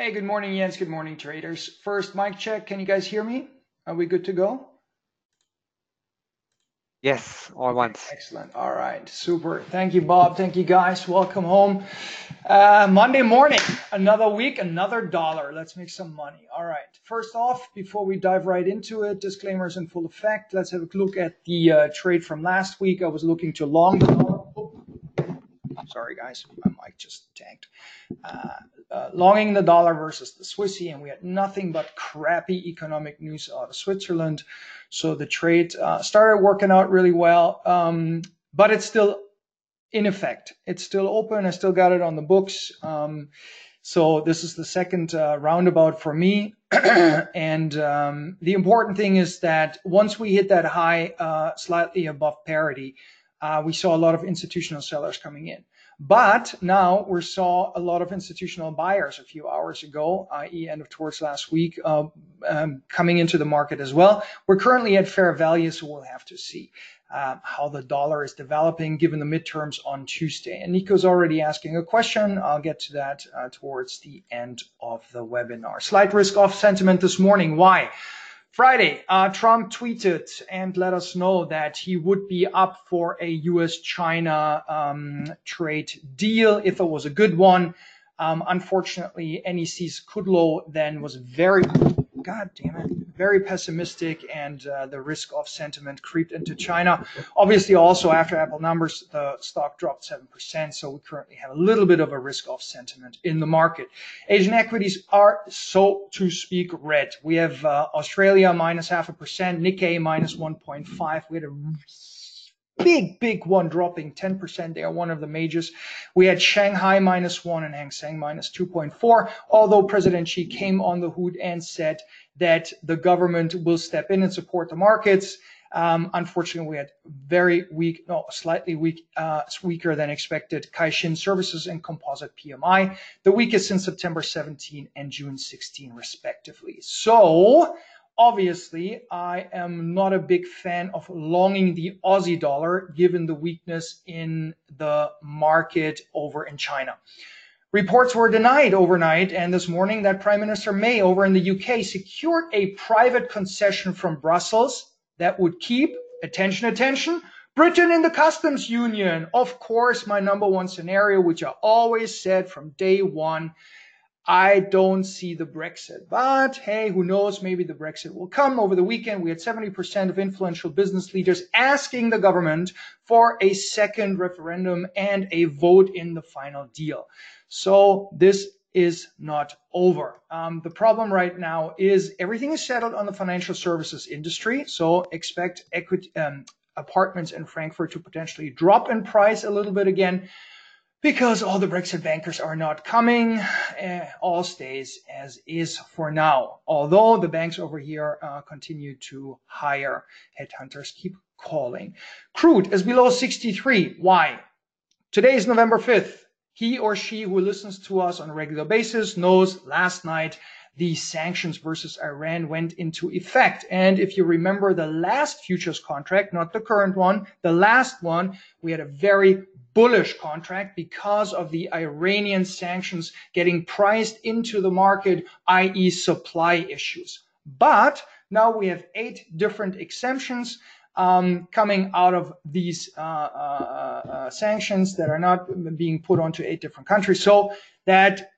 Hey, good morning, Jens. Good morning, traders. First, mic check. Can you guys hear me? Are we good to go? Yes, all once. Excellent. All right. Super. Thank you, Bob. Thank you, guys. Welcome home. Monday morning, another week, another dollar. Let's make some money. All right. First off, before we dive right into it, disclaimers in full effect. Let's have a look at the trade from last week. I was looking to long the dollar. Sorry, guys. My mic just tanked. Longing the dollar versus the Swissy, and we had nothing but crappy economic news out of Switzerland. So the trade started working out really well, but it's still in effect. It's still open. I still got it on the books. So this is the second roundabout for me. And the important thing is that once we hit that high, slightly above parity, we saw a lot of institutional sellers coming in. But now we saw a lot of institutional buyers a few hours ago, i.e. end of towards last week, coming into the market as well. We're currently at fair value, so we'll have to see how the dollar is developing given the midterms on Tuesday. And Nico's already asking a question. I'll get to that towards the end of the webinar. Slight risk off sentiment this morning. Why? Friday, Trump tweeted and let us know that he would be up for a US-China trade deal if it was a good one. Unfortunately, NEC's Kudlow then was very pessimistic, and the risk-off sentiment creeped into China. Obviously, also after Apple numbers, the stock dropped 7%, so we currently have a little bit of a risk-off sentiment in the market. Asian equities are, so to speak, red. We have Australia minus 0.5%, Nikkei minus 1.5%. We had a big one dropping 10%. They are one of the majors. We had Shanghai minus 1 and Hang Seng minus 2.4, although President Xi came on the hood and said that the government will step in and support the markets. Unfortunately, we had slightly weaker than expected Caixin Services and Composite PMI, the weakest since September 17 and June 16, respectively. So, obviously, I am not a big fan of longing the Aussie dollar given the weakness in the market over in China. Reports were denied overnight, and this morning that Prime Minister May over in the UK secured a private concession from Brussels that would keep, attention, Britain in the customs union. Of course, my number one scenario, which I always said from day one, I don't see the Brexit, but hey, who knows, maybe the Brexit will come. Over the weekend, we had 70% of influential business leaders asking the government for a second referendum and a vote in the final deal. So this is not over. The problem right now is everything is settled on the financial services industry. So expect equity, apartments in Frankfurt to potentially drop in price a little bit again, because all the Brexit bankers are not coming. All stays as is for now. Although the banks over here continue to hire, headhunters keep calling. Crude is below 63. Why? Today is November 5th. He or she who listens to us on a regular basis knows last night the sanctions versus Iran went into effect. And if you remember the last futures contract, not the current one, the last one, we had a very bullish contract because of the Iranian sanctions getting priced into the market, i.e. supply issues. But now we have 8 different exemptions coming out of these sanctions that are not being put onto 8 different countries. So that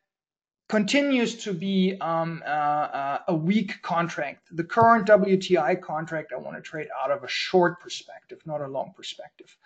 continues to be a weak contract. The current WTI contract I want to trade out of a short perspective, not a long perspective.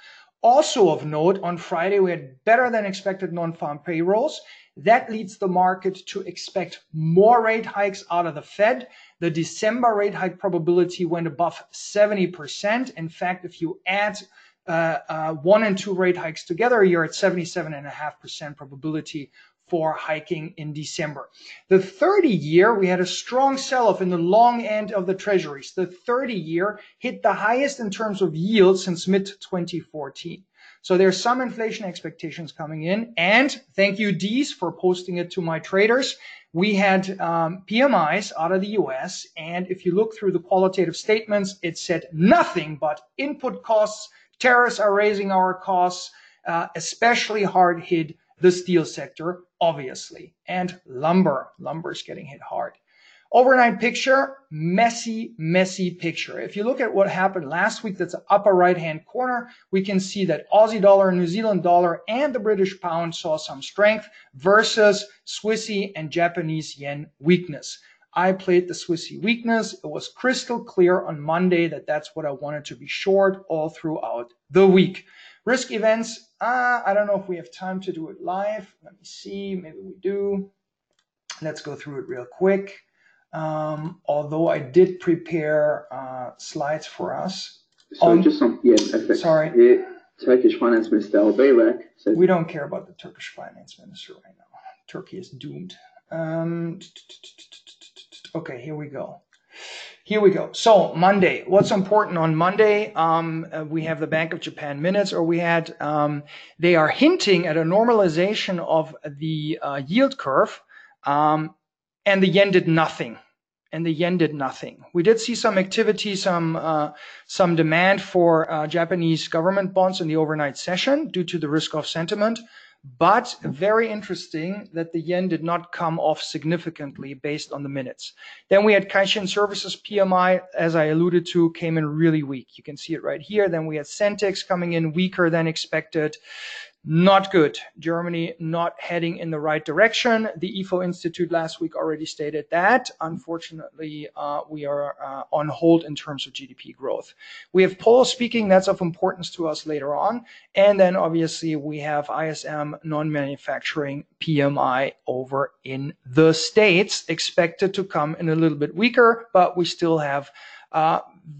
Also of note, on Friday, we had better than expected non-farm payrolls. That leads the market to expect more rate hikes out of the Fed. The December rate hike probability went above 70%. In fact, if you add 1 and 2 rate hikes together, you're at 77.5% probability for hiking in December. The 30-year, we had a strong sell-off in the long end of the treasuries. The 30-year hit the highest in terms of yield since mid-2014. So there's some inflation expectations coming in. And thank you, Dees, for posting it to my traders. We had PMIs out of the US. And if you look through the qualitative statements, it said nothing but input costs. Tariffs are raising our costs, especially hard hit the steel sector, obviously, and lumber. Lumber is getting hit hard. Overnight picture, messy picture. If you look at what happened last week, that's the upper right-hand corner, we can see that Aussie dollar, New Zealand dollar, and the British pound saw some strength versus Swissy and Japanese yen weakness. I played the Swissy weakness. It was crystal clear on Monday that that's what I wanted to be short all throughout the week. Risk events, I don't know if we have time to do it live. Let me see, maybe we do. Let's go through it real quick. Although I did prepare slides for us. So just on FX. Sorry. The Turkish Finance Minister Al-Bayrak said... We don't care about the Turkish Finance Minister right now. Turkey is doomed. Okay, here we go. So Monday, what's important on Monday? We have the Bank of Japan minutes, or we had, they are hinting at a normalization of the yield curve, and the yen did nothing. We did see some activity, some demand for Japanese government bonds in the overnight session due to the risk-off sentiment. But very interesting that the yen did not come off significantly based on the minutes. Then we had Caixin Services PMI, as I alluded to, came in really weak. You can see it right here. Then we had Centix coming in weaker than expected. Not good. Germany not heading in the right direction. The IFO Institute last week already stated that. Unfortunately, we are on hold in terms of GDP growth. We have Polo speaking. That's of importance to us later on. And then obviously we have ISM non-manufacturing PMI over in the States, expected to come in a little bit weaker, but we still have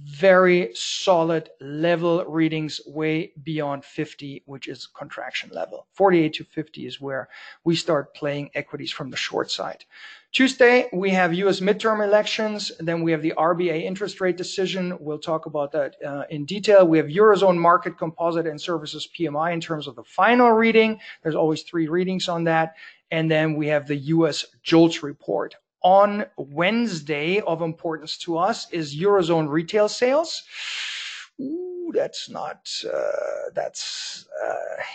very solid level readings way beyond 50, which is contraction level. 48 to 50 is where we start playing equities from the short side. Tuesday, we have US midterm elections. Then we have the RBA interest rate decision. We'll talk about that in detail. We have Eurozone market composite and services PMI in terms of the final reading. There's always 3 readings on that. And then we have the US JOLTS report. On Wednesday, of importance to us is Eurozone retail sales. Ooh, that's not,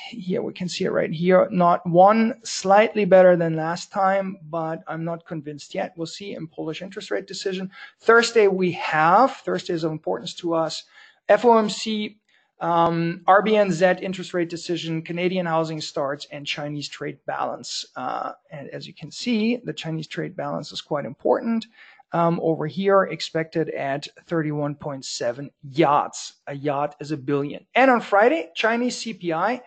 here we can see it right here. Not one, slightly better than last time, but I'm not convinced yet. We'll see in Polish interest rate decision. Thursday is of importance to us, FOMC, RBNZ interest rate decision, Canadian housing starts, and Chinese trade balance. And as you can see, the Chinese trade balance is quite important. Over here, expected at 31.7 yachts. A yacht is a billion. And on Friday, Chinese CPI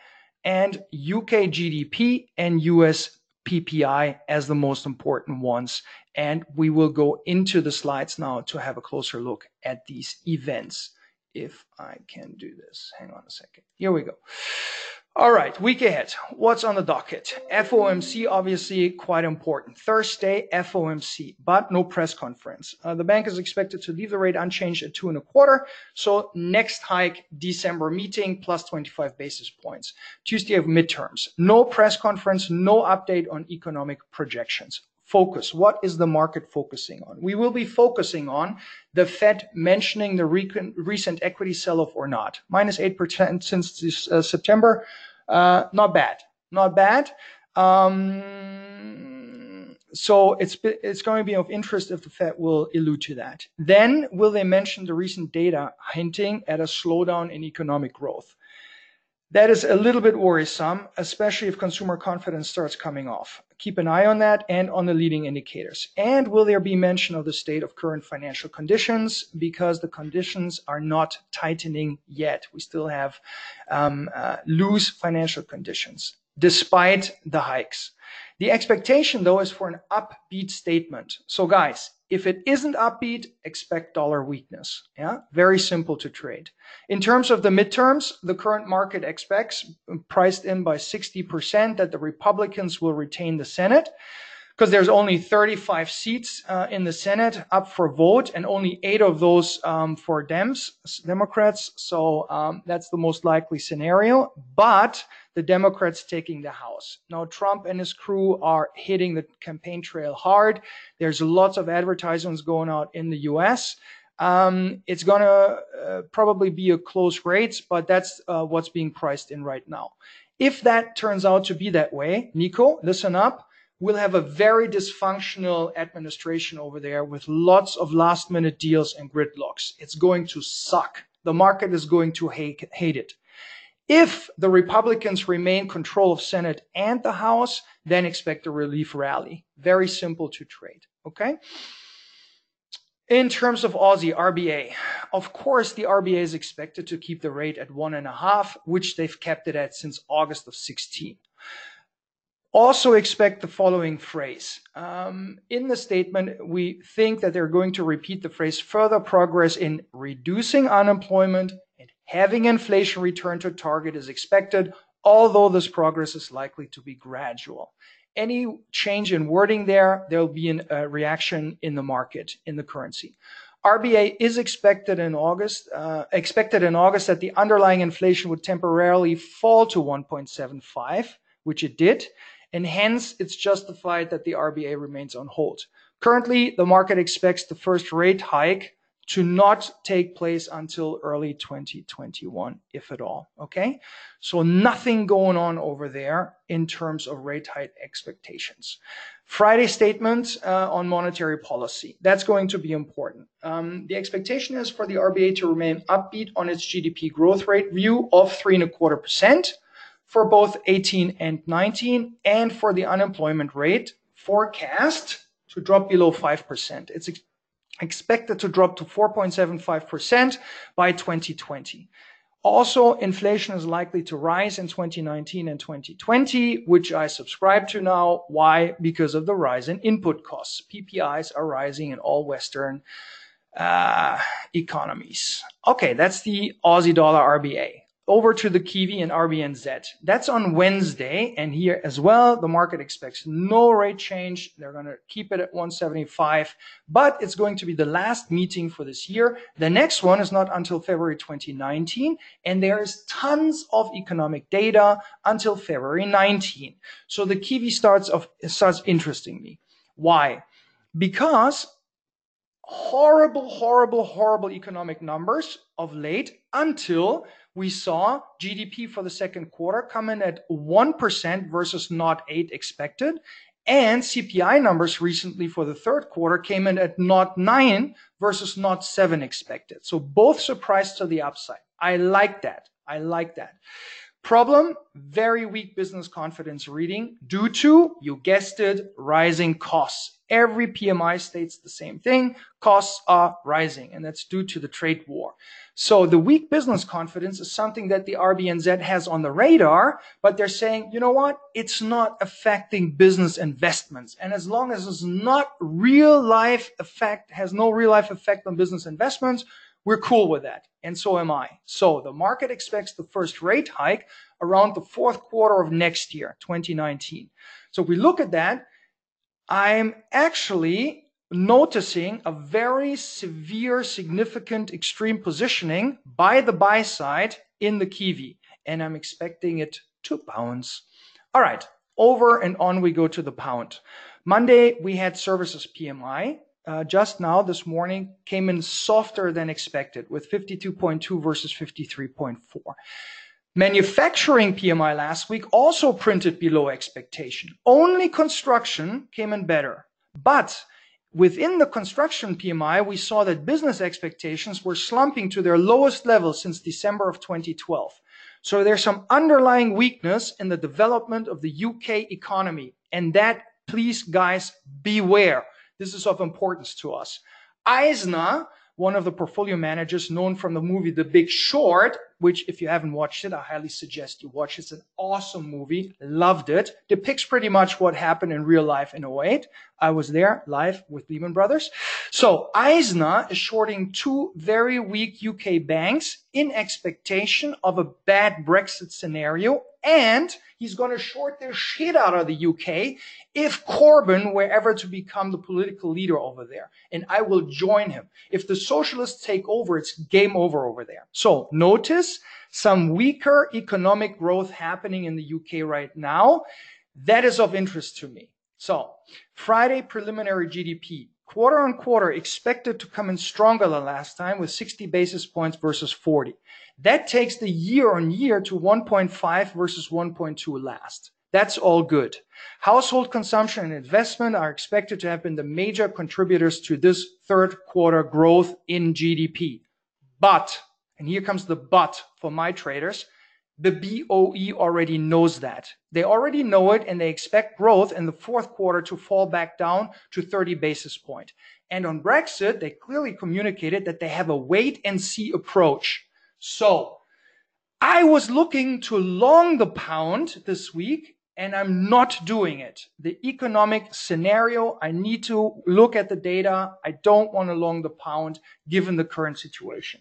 and UK GDP and US PPI as the most important ones. And we will go into the slides now to have a closer look at these events. If I can do this, hang on a second. Here we go. All right, week ahead. What's on the docket? FOMC, obviously quite important. Thursday, FOMC, but no press conference. The bank is expected to leave the rate unchanged at 2.25. So next hike, December meeting, plus 25 basis points. Tuesday of midterms. No press conference, no update on economic projections. Focus. What is the market focusing on? We will be focusing on the Fed mentioning the recent equity sell-off or not. Minus 8% since this, September. Not bad. So it's going to be of interest if the Fed will allude to that. Then will they mention the recent data hinting at a slowdown in economic growth? That is a little bit worrisome, especially if consumer confidence starts coming off. Keep an eye on that and on the leading indicators. And will there be mention of the state of current financial conditions? Because the conditions are not tightening yet. We still have loose financial conditions, despite the hikes. The expectation, though, is for an upbeat statement. So, guys, if it isn't upbeat, expect dollar weakness. Yeah, very simple to trade. In terms of the midterms, the current market expects, priced in by 60%, that the Republicans will retain the Senate, because there's only 35 seats in the Senate up for vote, and only 8 of those for Democrats. So that's the most likely scenario. But the Democrats taking the House. Now, Trump and his crew are hitting the campaign trail hard. There's lots of advertisements going out in the US. It's going to probably be a close race, but that's what's being priced in right now. If that turns out to be that way, Nico, listen up, we'll have a very dysfunctional administration over there with lots of last-minute deals and gridlocks. It's going to suck. The market is going to hate it. If the Republicans remain control of Senate and the House, then expect a relief rally. Very simple to trade, okay? In terms of Aussie RBA, of course, the RBA is expected to keep the rate at 1.5, which they've kept it at since August of 16. Also expect the following phrase. In the statement, we think that they're going to repeat the phrase, further progress in reducing unemployment and having inflation return to target is expected, although this progress is likely to be gradual. Any change in wording there'll be a reaction in the market, in the currency. RBA is expected in August that the underlying inflation would temporarily fall to 1.75, which it did, and hence it's justified that the RBA remains on hold. Currently, the market expects the first rate hike to not take place until early 2021, if at all, okay? So nothing going on over there in terms of rate hike expectations. Friday statement on monetary policy. That's going to be important. The expectation is for the RBA to remain upbeat on its GDP growth rate view of 3.25% for both 18 and 19, and for the unemployment rate forecast to drop below 5%. It's expected to drop to 4.75% by 2020. Also, inflation is likely to rise in 2019 and 2020, which I subscribe to now. Why? Because of the rise in input costs. PPIs are rising in all Western economies. Okay, that's the Aussie dollar RBA. Over to the Kiwi and RBNZ. That's on Wednesday, and here as well, the market expects no rate change. They're going to keep it at 175, but it's going to be the last meeting for this year. The next one is not until February 2019, and there is tons of economic data until February 19. So the Kiwi starts interesting me. Why? Because horrible economic numbers of late until we saw GDP for the second quarter come in at 1% versus 0.8 expected. And CPI numbers recently for the third quarter came in at 0.9 versus 0.7 expected. So both surprised to the upside. I like that. Problem, very weak business confidence reading due to, you guessed it, rising costs. Every PMI states the same thing. Costs are rising, and that's due to the trade war. So the weak business confidence is something that the RBNZ has on the radar, but they're saying, you know what? It's not affecting business investments. And as long as it's not has no real life effect on business investments, we're cool with that. And so am I. So the market expects the first rate hike around the fourth quarter of next year, 2019. So if we look at that, I'm actually noticing a very severe, significant, extreme positioning by the buy side in the Kiwi, and I'm expecting it to bounce. All right, over and on we go to the pound. Monday, we had services PMI. Just now, this morning, came in softer than expected with 52.2 versus 53.4. Manufacturing PMI last week also printed below expectation. Only construction came in better. But within the construction PMI, we saw that business expectations were slumping to their lowest level since December of 2012. So there's some underlying weakness in the development of the UK economy. And that, please, guys, beware. This is of importance to us. Eisner, one of the portfolio managers known from the movie The Big Short, which if you haven't watched it, I highly suggest you watch. It's an awesome movie. Loved it. Depicts pretty much what happened in real life in 2008. I was there live with Lehman Brothers. So Eisner is shorting two very weak UK banks in expectation of a bad Brexit scenario. And he's going to short their shit out of the UK if Corbyn were ever to become the political leader over there. And I will join him. If the socialists take over, it's game over there. So notice some weaker economic growth happening in the UK right now. That is of interest to me. So Friday preliminary GDP. Quarter on quarter expected to come in stronger than last time with 60 basis points versus 40. That takes the year-on-year to 1.5 versus 1.2 last. That's all good. Household consumption and investment are expected to have been the major contributors to this third quarter growth in GDP. But, and here comes the but for my traders, the BOE already knows that. They already know it, and they expect growth in the fourth quarter to fall back down to 30 basis points. And on Brexit, they clearly communicated that they have a wait-and-see approach. So, I was looking to long the pound this week, and I'm not doing it. The economic scenario, I need to look at the data. I don't want to long the pound given the current situation.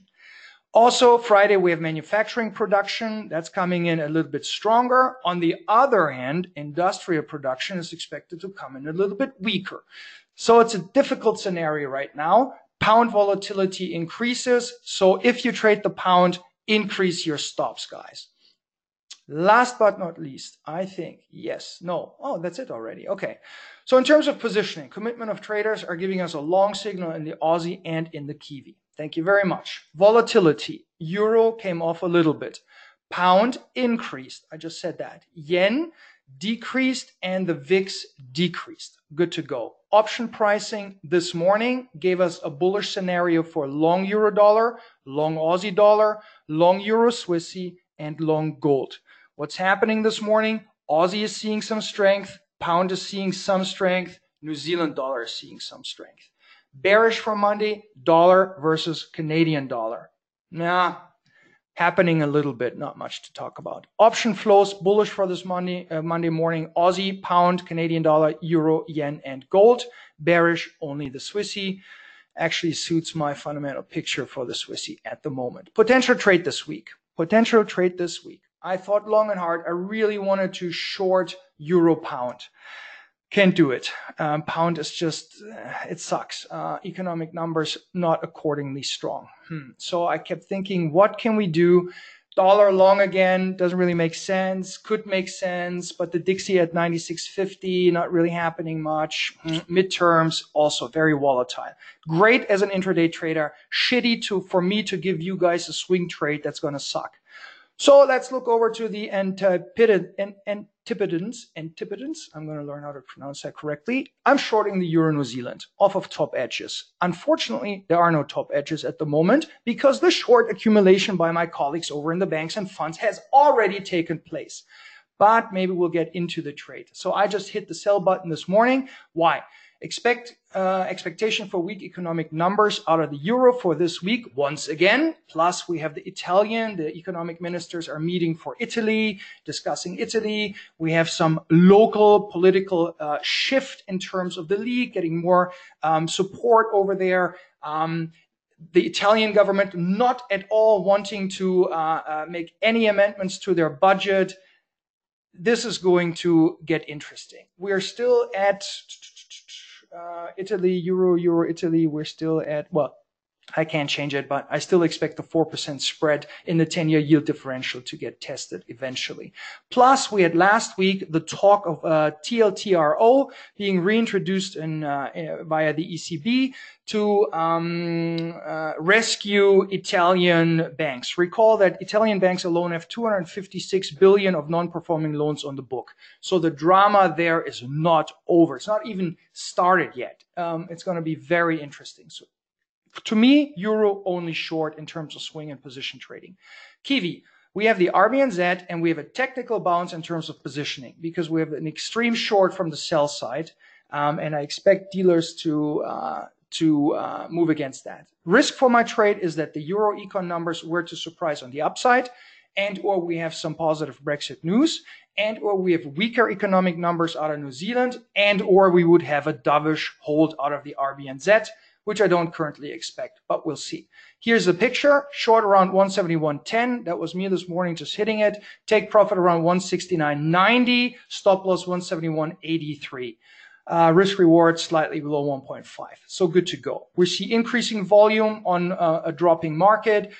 Also, Friday, we have manufacturing production. That's coming in a little bit stronger. On the other hand, industrial production is expected to come in a little bit weaker. So it's a difficult scenario right now. Pound volatility increases. So if you trade the pound, increase your stops, guys. Last but not least, I think, yes, no. Oh, that's it already. Okay. So in terms of positioning, commitment of traders are giving us a long signal in the Aussie and in the Kiwi. Thank you very much. Volatility. Euro came off a little bit. Pound increased. I just said that. Yen decreased and the VIX decreased. Good to go. Option pricing this morning gave us a bullish scenario for long euro dollar, long Aussie dollar, long euro Swissy, and long gold. What's happening this morning? Aussie is seeing some strength. Pound is seeing some strength. New Zealand dollar is seeing some strength. Bearish for Monday, dollar versus Canadian dollar. Nah, happening a little bit, not much to talk about. Option flows bullish for this Monday morning. Aussie, pound, Canadian dollar, euro, yen, and gold. Bearish only the Swissy. Actually suits my fundamental picture for the Swissy at the moment. Potential trade this week. Potential trade this week. I thought long and hard. I really wanted to short euro pound. Can't do it. Pound is just, it sucks. Economic numbers not accordingly strong. So I kept thinking, what can we do? Dollar long again, doesn't really make sense. Could make sense, but the Dixie at 96.50, not really happening much. Midterms, also very volatile. Great as an intraday trader. Shitty for me to give you guys a swing trade that's going to suck. So let's look over to the antipodens. I'm going to learn how to pronounce that correctly. I'm shorting the Euro New Zealand off of top edges. Unfortunately, there are no top edges at the moment because the short accumulation by my colleagues over in the banks and funds has already taken place. But maybe we'll get into the trade. So I just hit the sell button this morning. Why? Expectation for weak economic numbers out of the euro for this week once again. Plus we have the economic ministers are meeting for Italy, discussing Italy. We have some local political shift in terms of the league, getting more support over there. The Italian government not at all wanting to make any amendments to their budget. This is going to get interesting. We are still at Italy, Euro, Italy, we're still at, well, I can't change it, but I still expect the 4% spread in the 10-year yield differential to get tested eventually. Plus, we had last week the talk of TLTRO being reintroduced via the ECB to rescue Italian banks. Recall that Italian banks alone have 256 billion of non-performing loans on the book. So the drama there is not over. It's not even started yet. It's going to be very interesting. So to me, euro only short in terms of swing and position trading. Kiwi, we have the RBNZ and we have a technical bounce in terms of positioning because we have an extreme short from the sell side. And I expect dealers to move against that. Risk for my trade is that the euro econ numbers were to surprise on the upside and or we have some positive Brexit news and or we have weaker economic numbers out of New Zealand and or we would have a dovish hold out of the RBNZ, which I don't currently expect, but we'll see. Here's the picture, short around 171.10. That was me this morning just hitting it. Take profit around 169.90, stop loss 171.83. Risk reward slightly below 1.5. So good to go. We see increasing volume on a dropping market.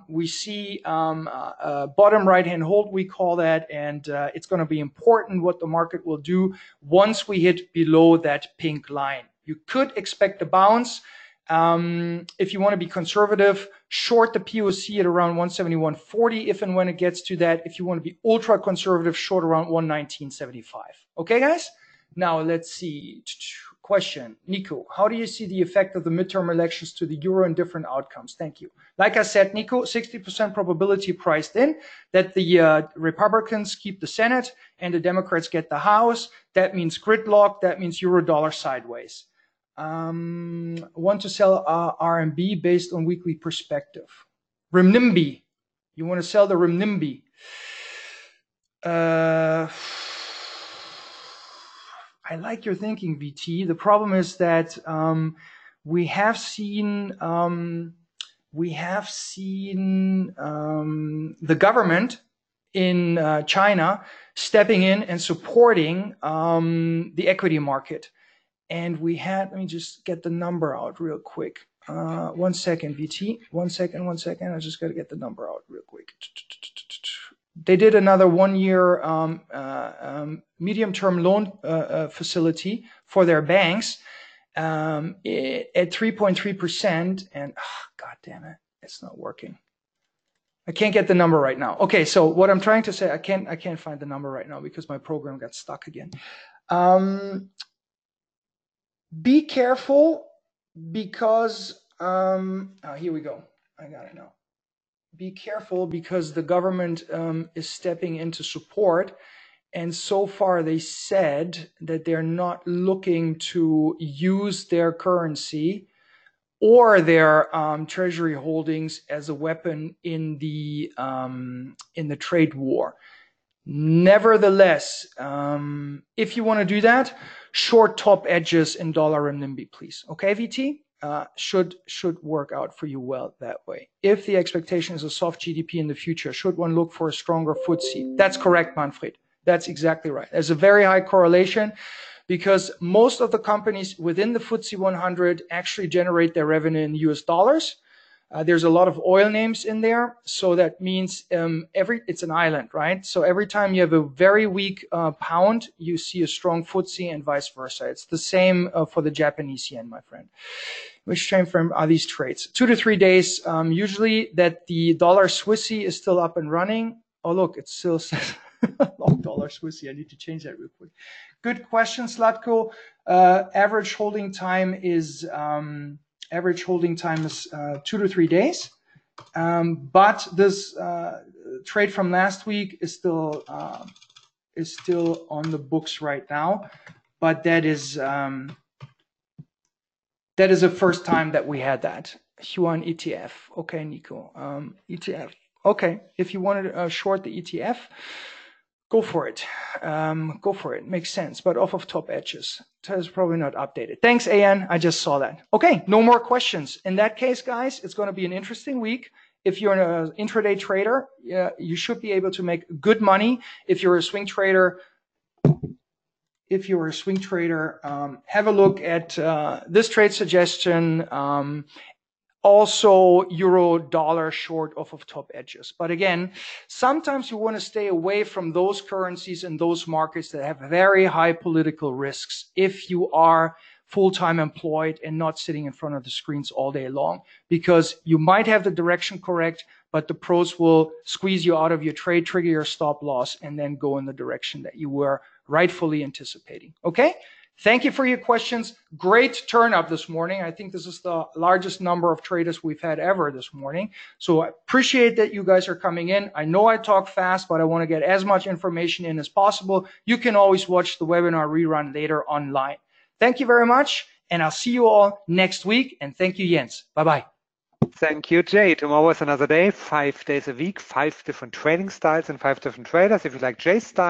We see bottom right-hand hold, we call that, and it's going to be important what the market will do once we hit below that pink line. You could expect a bounce. If you want to be conservative, short the POC at around 171.40 if and when it gets to that. If you want to be ultra conservative, short around 119.75. Okay, guys? Now let's see. Question, Nico, how do you see the effect of the midterm elections to the euro and different outcomes? Thank you. Like I said, Nico, 60% probability priced in that the Republicans keep the Senate and the Democrats get the House. That means gridlock. That means euro dollar sideways. Want to sell RMB based on weekly perspective. Renminbi. You want to sell the renminbi. I like your thinking, VT. The problem is that we have seen the government in China stepping in and supporting the equity market. And we had, let me just get the number out real quick. 1 second, VT. 1 second. I just got to get the number out real quick. They did another 1 year medium-term loan facility for their banks at 3.3%. And God damn it, it's not working. I can't get the number right now. Okay, so what I'm trying to say, I can't find the number right now because my program got stuck again. Be careful because here we go. I got it now. Be careful because the government is stepping in to support, and so far they said that they're not looking to use their currency or their treasury holdings as a weapon in the trade war. Nevertheless, if you want to do that, short top edges in dollar renminbi, please. Okay, VT? Should work out for you well that way. If the expectation is a soft GDP in the future, should one look for a stronger FTSE? That's correct, Manfred. That's exactly right. There's a very high correlation because most of the companies within the FTSE 100 actually generate their revenue in US dollars. There's a lot of oil names in there. So that means it's an island, right? So every time you have a very weak pound, you see a strong FTSE and vice versa. It's the same for the Japanese yen, my friend. Which time frame are these trades? 2 to 3 days, usually that the dollar Swissy is still up and running. Oh, look, it still says long dollar Swissy. I need to change that real quick. Good question, Slatko. Average holding time is 2 to 3 days. But this trade from last week is still on the books right now. But that is the first time that we had that. Yuan ETF. Okay, Nico. ETF. Okay, if you wanted to short the ETF, go for it. Go for it. Makes sense. But off of top edges. That is probably not updated. Thanks, AN. I just saw that. Okay, no more questions. In that case, guys, it's going to be an interesting week. If you're an intraday trader, you should be able to make good money. If you're a swing trader, have a look at this trade suggestion. Also, euro dollar short off of top edges. But again, sometimes you want to stay away from those currencies and those markets that have very high political risks if you are full-time employed and not sitting in front of the screens all day long, because you might have the direction correct, but the pros will squeeze you out of your trade, trigger your stop loss, and then go in the direction that you were rightfully anticipating. Okay? Thank you for your questions. Great turn up this morning. I think this is the largest number of traders we've had ever this morning. So I appreciate that you guys are coming in. I know I talk fast, but I want to get as much information in as possible. You can always watch the webinar rerun later online. Thank you very much, and I'll see you all next week. And thank you, Jens. Bye-bye. Thank you, Jay. Tomorrow is another day, 5 days a week, 5 different trading styles and 5 different traders. If you like Jay's style,